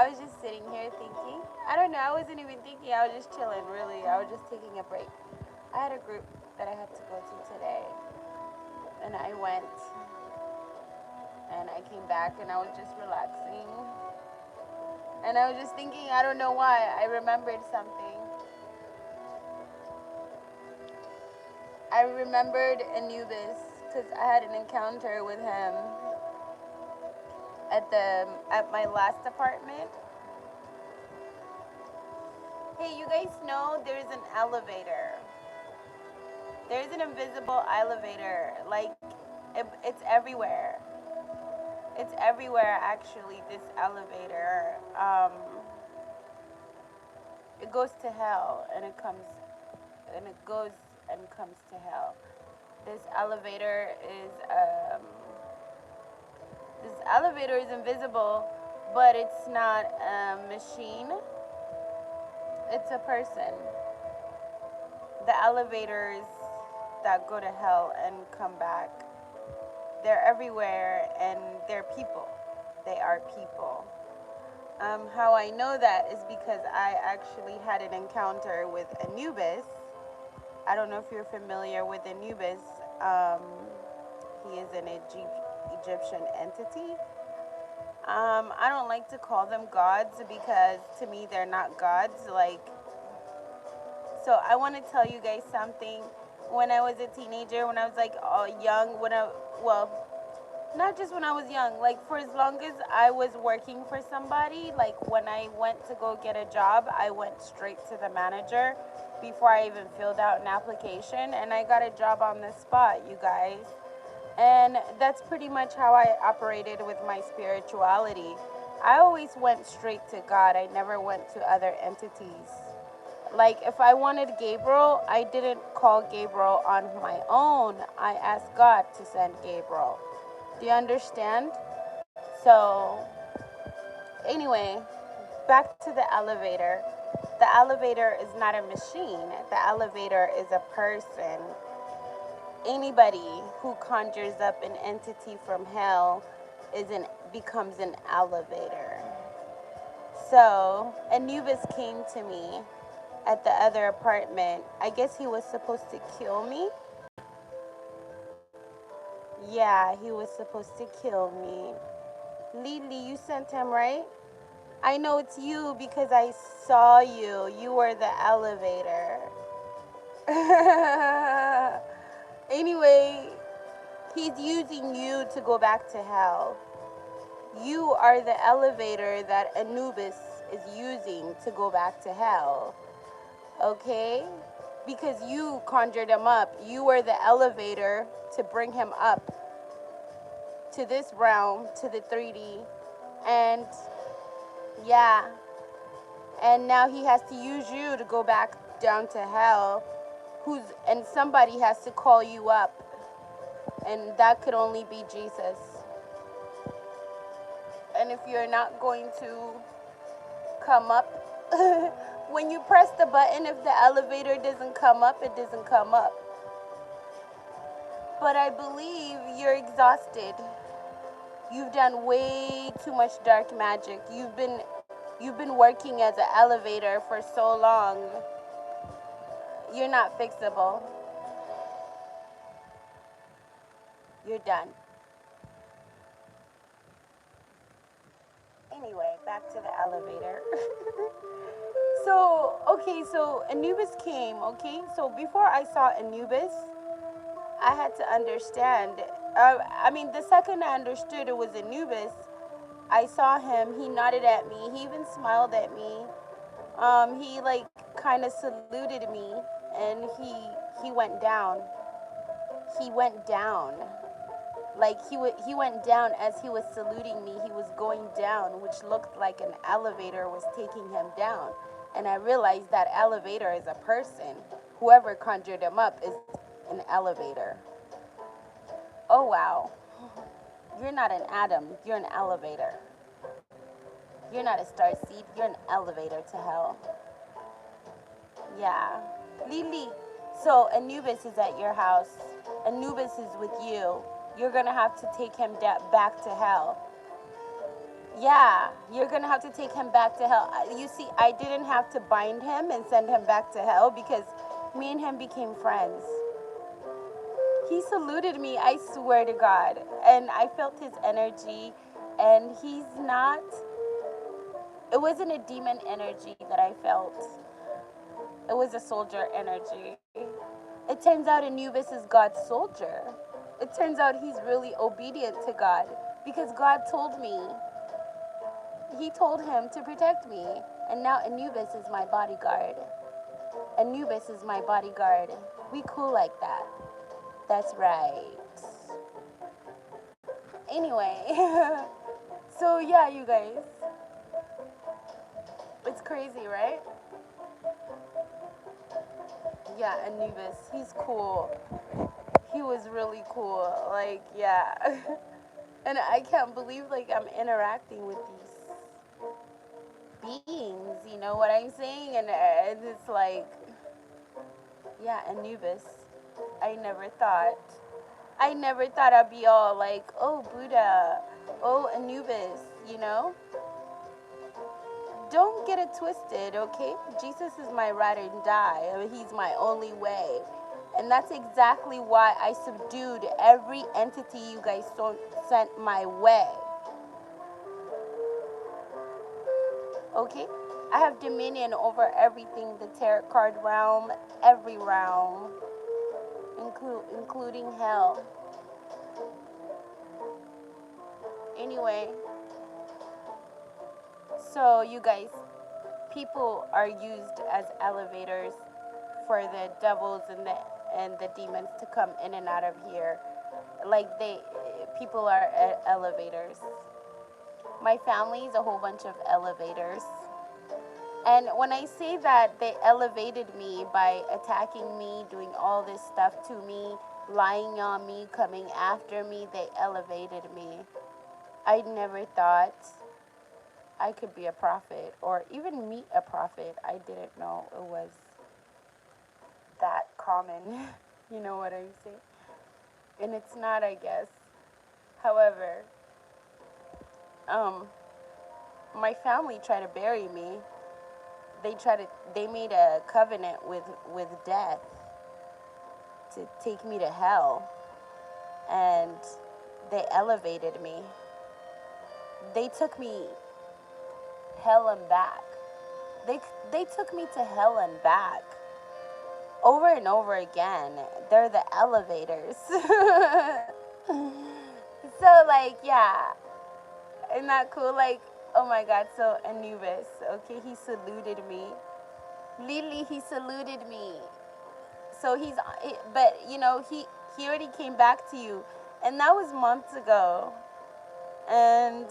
I was just sitting here thinking. I don't know. I wasn't even thinking. I was just chilling, really. I was just taking a break. I had a group that I had to go to today. And I went. And I came back and I was just relaxing. And I was just thinking, I don't know why. I remembered something. I remembered Anubis because I had an encounter with him at my last apartment. Hey, you guys know there's an elevator. There's an invisible elevator. Like, it's everywhere. It's everywhere, actually, this elevator. It goes to hell, and it goes and comes to hell. This elevator is invisible, but it's not a machine. It's a person. The elevators that go to hell and come back, they're everywhere, and they're people. They are people. How I know that is because I actually had an encounter with Anubis. I don't know if you're familiar with Anubis. He is an Egyptian entity. I don't like to call them gods because to me they're not gods. So I want to tell you guys something. When I was a teenager, when I was young, not just when I was young, like for as long as I was working for somebody, like when I went to go get a job, I went straight to the manager before I even filled out an application, and I got a job on the spot, you guys. And that's pretty much how I operated with my spirituality. I always went straight to God. I never went to other entities. Like if I wanted Gabriel, I didn't call Gabriel on my own. I asked God to send Gabriel. Do you understand? So, anyway, back to the elevator. The elevator is not a machine. The elevator is a person. Anybody who conjures up an entity from hell becomes an elevator. So, Anubis came to me at the other apartment. I guess he was supposed to kill me. Yeah, he was supposed to kill me. Lily, you sent him, right? I know it's you because I saw you. You were the elevator. Anyway, he's using you to go back to hell. You are the elevator that Anubis is using to go back to hell. Okay? Because you conjured him up. You were the elevator to bring him up to this realm, to the 3D. And yeah. And now he has to use you to go back down to hell. And somebody has to call you up. And that could only be Jesus. And if you're not going to come up, when you press the button, if the elevator doesn't come up, it doesn't come up. But I believe you're exhausted. You've done way too much dark magic. You've been working as an elevator for so long. You're not fixable. You're done. Anyway, back to the elevator. So Anubis came, okay? So before I saw Anubis, I had to understand. The second I understood it was Anubis, I saw him. He nodded at me. He even smiled at me. He kind of saluted me, and he went down. He went down. He went down as he was saluting me. He was going down, which looked like an elevator was taking him down. And I realized that elevator is a person. Whoever conjured him up is an elevator. Oh, wow. You're not an atom. You're an elevator. You're not a star seed. You're an elevator to hell. Yeah. Lily. So Anubis is at your house. Anubis is with you. You're going to have to take him back to hell. Yeah, you're gonna have to take him back to hell. You see, I didn't have to bind him and send him back to hell because me and him became friends. He saluted me, I swear to God, and I felt his energy, and he's not, it wasn't a demon energy that I felt. It was a soldier energy. It turns out Anubis is God's soldier. It turns out he's really obedient to God because God told me. He told him to protect me. And now Anubis is my bodyguard. Anubis is my bodyguard. We cool like that. That's right. Anyway, so yeah, you guys. It's crazy, right? Yeah, Anubis. He's cool. He was really cool. Like, yeah. And I can't believe, like, I'm interacting with these beings. You know what I'm saying? And it's like, yeah, Anubis. I never thought. I never thought I'd be all like, oh, Buddha. Oh, Anubis, you know? Don't get it twisted, okay? Jesus is my ride and die. I mean, he's my only way. And that's exactly why I subdued every entity you guys sent my way. Okay? I have dominion over everything, the tarot card realm, every realm, including hell. Anyway, so you guys, people are used as elevators for the devils and the demons to come in and out of here. Like people are elevators. My family is a whole bunch of elevators. And when I say that they elevated me by attacking me, doing all this stuff to me, lying on me, coming after me, they elevated me. I never thought I could be a prophet or even meet a prophet. I didn't know it was that common. You know what I'm saying? And it's not, I guess. However, my family tried to bury me. They made a covenant with death to take me to hell, and they elevated me. They took me hell and back. They took me to hell and back over and over again. They're the elevators. So like, yeah, isn't that cool? Like, oh my God. So Anubis, okay, he saluted me. Lily, he saluted me. So but you know, he already came back to you, and that was months ago. And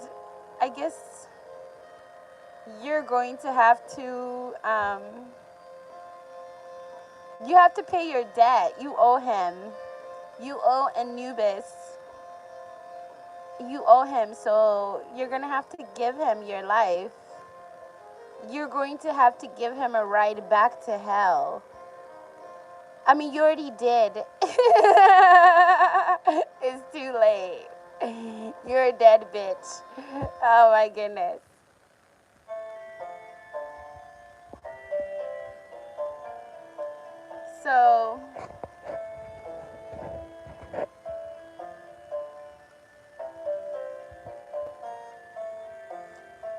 I guess you're going to have to you have to pay your debt. You owe him. You owe Anubis. You owe him, so you're going to have to give him your life. You're going to have to give him a ride back to hell. I mean, you already did. It's too late. You're a dead bitch. Oh my goodness. So,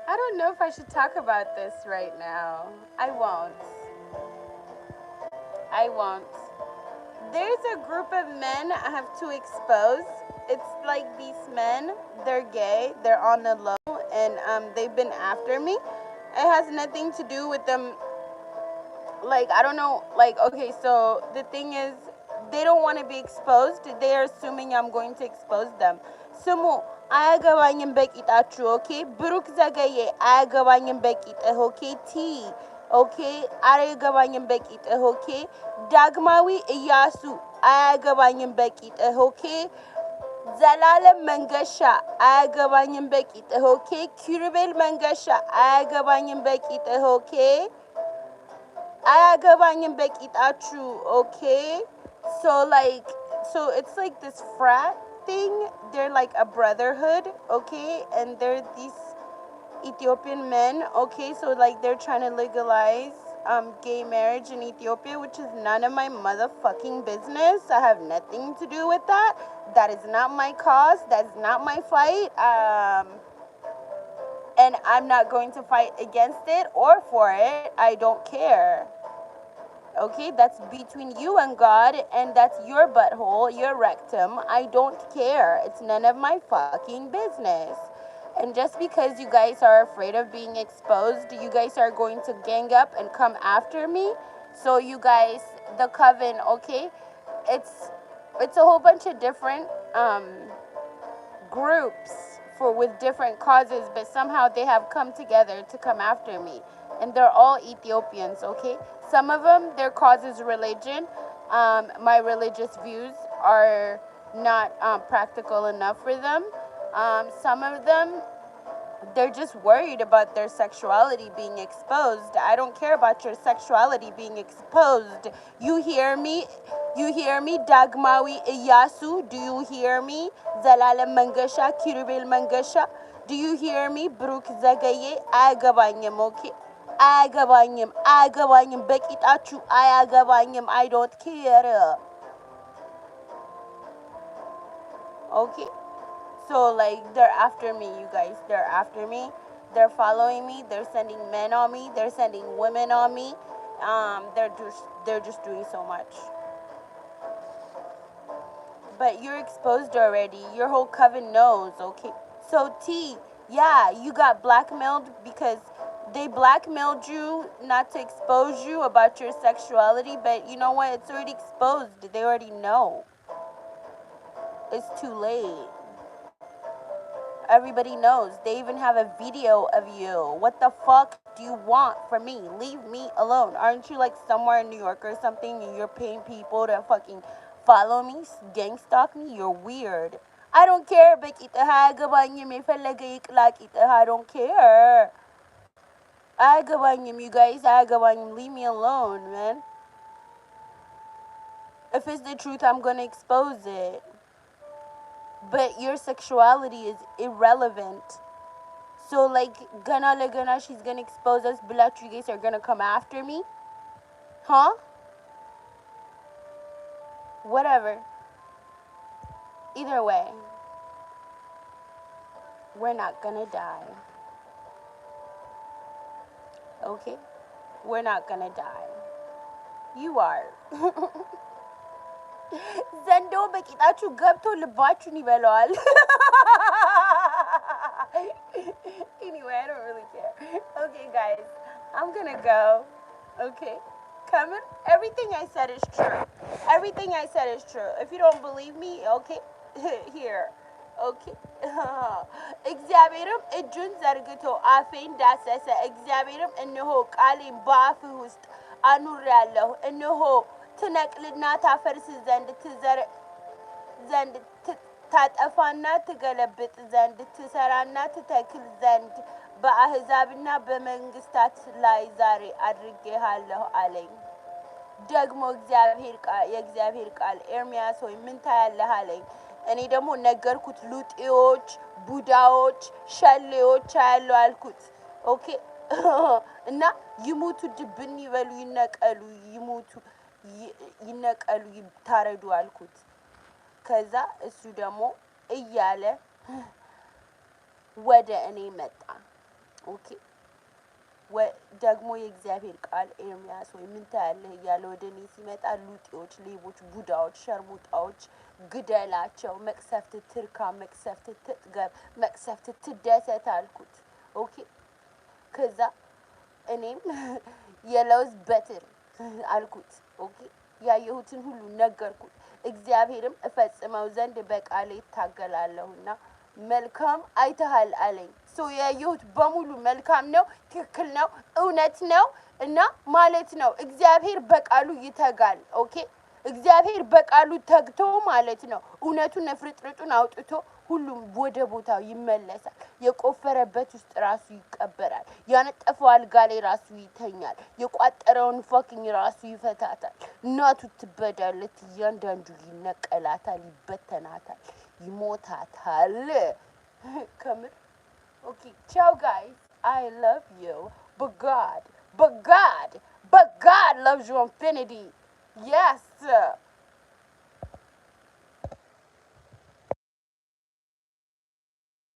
I don't know if I should talk about this right now. I won't. I won't. There's a group of men I have to expose. It's like these men, they're gay, they're on the low, and they've been after me. It has nothing to do with them. Like, I don't know, like, okay, so the thing is, they don't want to be exposed. They're assuming I'm going to expose them. Sumu, አያገባኝም በቂጣችሁ, okay? ብሩክ ዘገየ አያገባኝም በቂጥህ, okay? T, okay? አያገባኝም በቂጥህ, okay? ዳግማዊ ኢያሱ አያገባኝም በቂጥህ, okay? ዘላለም መንገሻ አያገባኝም በቂጥህ, okay? ኪሩቤል መንገሻ አያገባኝም በቂጥህ, okay? አያገባኝም በቂጣችሁ, okay? So it's like this frat thing. They're like a brotherhood, okay? And they're these Ethiopian men, okay, so like they're trying to legalize gay marriage in Ethiopia, which is none of my motherfucking business. I have nothing to do with that. That is not my cause. That is not my fight. And I'm not going to fight against it or for it. I don't care. Okay, that's between you and God, and that's your butthole, your rectum. I don't care. It's none of my fucking business. And just because you guys are afraid of being exposed, you guys are going to gang up and come after me. So you guys, the coven, okay, it's it's a whole bunch of different groups for with different causes, but somehow they have come together to come after me, and they're all Ethiopians. Okay, some of them their cause is religion. My religious views are not practical enough for them. Some of them they're just worried about their sexuality being exposed. I don't care about your sexuality being exposed. You hear me? You hear me? Dagmawi Iyasu, do you hear me? Zalalam Mangasha, Kirubel Mangasha, do you hear me? Brook Zagaye, Agabanyam, okay? Agabanyam, Bekitachu, Agabanyam, I don't care. Okay? So like they're after me, you guys. They're after me. They're following me. They're sending men on me. They're sending women on me. They're just doing so much. But you're exposed already. Your whole coven knows, okay? So T, yeah, you got blackmailed because they blackmailed you not to expose you about your sexuality, but you know what? It's already exposed. They already know. It's too late. Everybody knows. They even have a video of you. What the fuck do you want from me? Leave me alone. Aren't you like somewhere in New York or something and you're paying people to fucking follow me, gang stalk me? You're weird. I don't care. I don't care. You guys. Leave me alone, man. If it's the truth, I'm gonna expose it. But your sexuality is irrelevant. So like gonna she's gonna expose us, but you guys are gonna come after me? Huh? Whatever. Either way, we're not gonna die. Okay? We're not gonna die. You are. ዘንዶ በቂጣችሁ ገብቶ ልባችሁን ይበላዋል። Anyway, I don't really care. Okay, guys, I'm gonna go. Okay? Come in. Everything I said is true. Everything I said is true. If you don't believe me, okay? Here. Okay? እግዚአብሔርም እጁን ዘርግቶ አፌን ዳሰሰ። እግዚአብሔርም እነሆ ቃሌን በአፍህ ውስጥ አኑሬአለሁ። እነሆ ትነቅልና ታፈርስ ዘንድ ታጠፋና ትገለብጥ ዘንድ ትሰራና ትተክል ዘንድ በአሕዛብና በመንግስታት ላይ ዛሬ አድርጌሃለሁ አለኝ። ደግሞ የእግዚአብሔር ቃል ኤርምያስ ሆይ ምን ታያለህ አለኝ። እኔ ደግሞ ነገርኩት። ሉጤዎች፣ ቡዳዎች፣ ሸሌዎች አያለው አልኩት። ኦኬ እና ይሙቱ፣ ድብን ይበሉ፣ ይነቀሉ፣ ይሙቱ፣ ይነቀሉ፣ ይታረዱ አልኩት። ከዛ እሱ ደግሞ እያለ ወደ እኔ መጣ። ኦኬ ደግሞ የእግዚአብሔር ቃል ኤርምያስ ሆይ ምን ታያለህ እያለ ወደ እኔ ሲመጣ ሉጤዎች፣ ሌቦች፣ ቡዳዎች፣ ሸርሙጣዎች ግደላቸው፣ መቅሰፍት ትርካ፣ መቅሰፍት ትጥገብ፣ መቅሰፍት ትደሰት አልኩት። ኦኬ ከዛ እኔም የለውዝ በትር አልኩት። ኦኬ ያየሁትን ሁሉ ነገርኩት። እግዚአብሔርም እፈጽመው ዘንድ በቃሌ እታገላለሁና መልካም አይተሃል አለኝ። ሶ ያየሁት በሙሉ መልካም ነው፣ ትክክል ነው፣ እውነት ነው እና ማለት ነው እግዚአብሔር በቃሉ ይተጋል። ኦኬ እግዚአብሔር በቃሉ ተግቶ ማለት ነው እውነቱን ፍርጥርጡን አውጥቶ ሁሉም ወደ ቦታው ይመለሳል። የቆፈረበት ውስጥ ራሱ ይቀበራል። ያነጠፈው አልጋ ላይ ራሱ ይተኛል። የቋጠረውን ፎክኝ ራሱ ይፈታታል። እናቱ ትበዳለት፣ እያንዳንዱ ይነቀላታል፣ ይበተናታል፣ ይሞታታል። ከምር ኦኬ ቻው ጋይስ። I love you, but God, but God, but God loves you infinity. Yes.